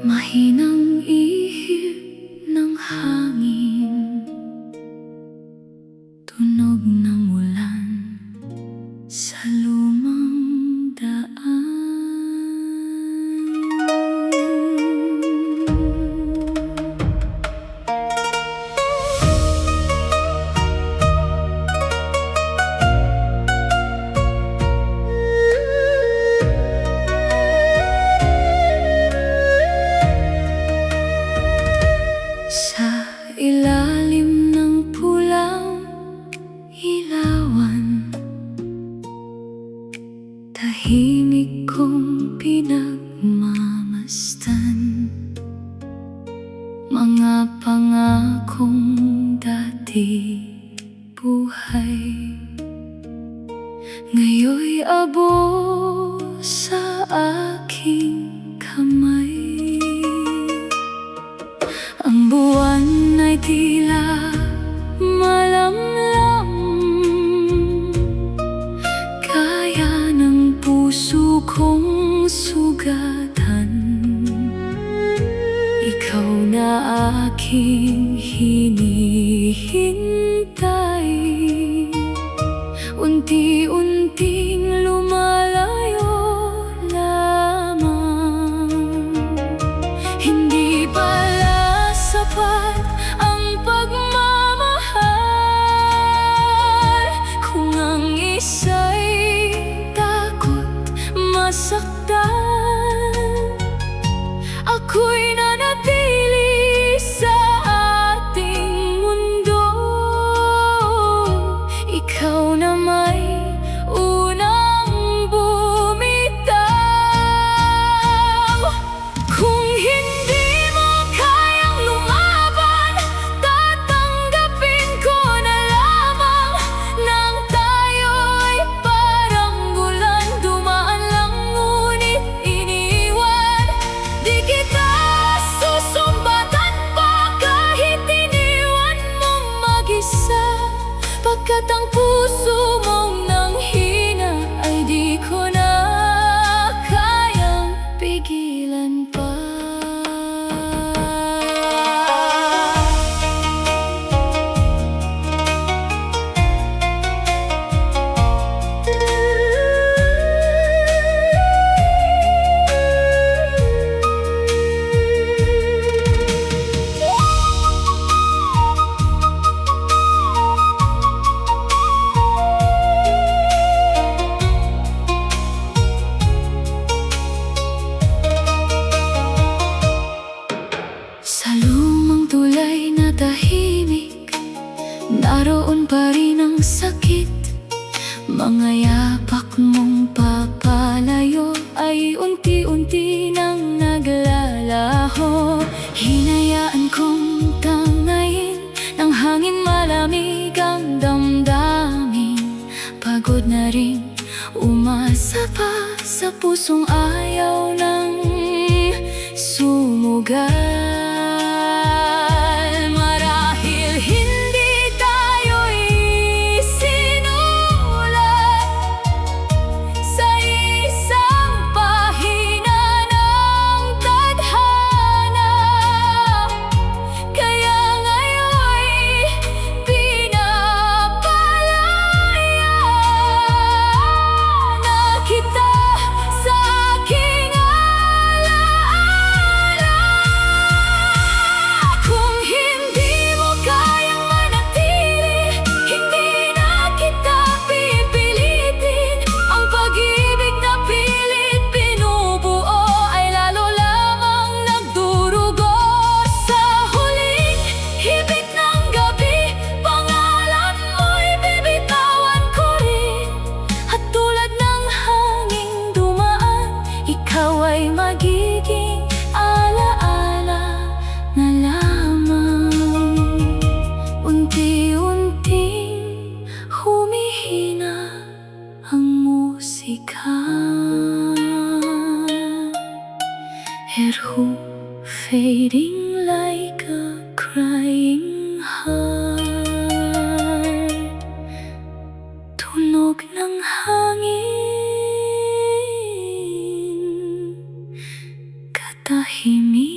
Mahinang ihip ng hangin, tunog ng ulan sa lumang daan. Sa ilalim ng pulang ilawan, tahimik kong pinagmamasdan mga pangakong dati buhay, ngayon'y abo sa aking kamay. Ang buwan ay tila malamlam, kaya ng puso kong sugatan. Ikaw na aking hinihintay, unti-unting lumalayo lamang. Hindi pala sapat ang pagmamahal kung ang isa'y takot masaktan. Ako'y nanatili sa ating mundo, ikaw na may unang bumitaw. Kung hindi mo kayang lumaban, tatanggapin ko na lamang nang tayo'y parang bulan, dumaan lang ngunit iniwan. Di kita susumbatan pa kahit iniwan mong mag-isa, pagkat ang puso mong nanghina ay di ko na kayang pigilan pa. Sa lumang tulay na tahimik, naroon pa rin ang sakit. Mga yapak mong papalayo ay unti-unti nang naglalaho. Hinayaan kong tangayin ng hangin, malamig ang damdamin. Pagod na rin, umasa pa sa pusong ayaw ng sumugal. Marahil hindi tayo'y sinulat sa isang pahina ng tadhana, kaya ngayon'y pinapalaya na kita sa aking alaala. Kung hindi mo kayang manatili, hindi na kita pipilitin. Ang pag-ibig na pilit binubuo ay lalo lamang nagdurugo. Sa huling hibig ng gabi, pangalan mo'y bibitawan ko rin. At tulad ng hanging dumaan, ikaw ay magiging alaala na lamang. Unti-unting humihina ang musika, erho fading like a crying heart. Tunog ng hangin, katahimikan.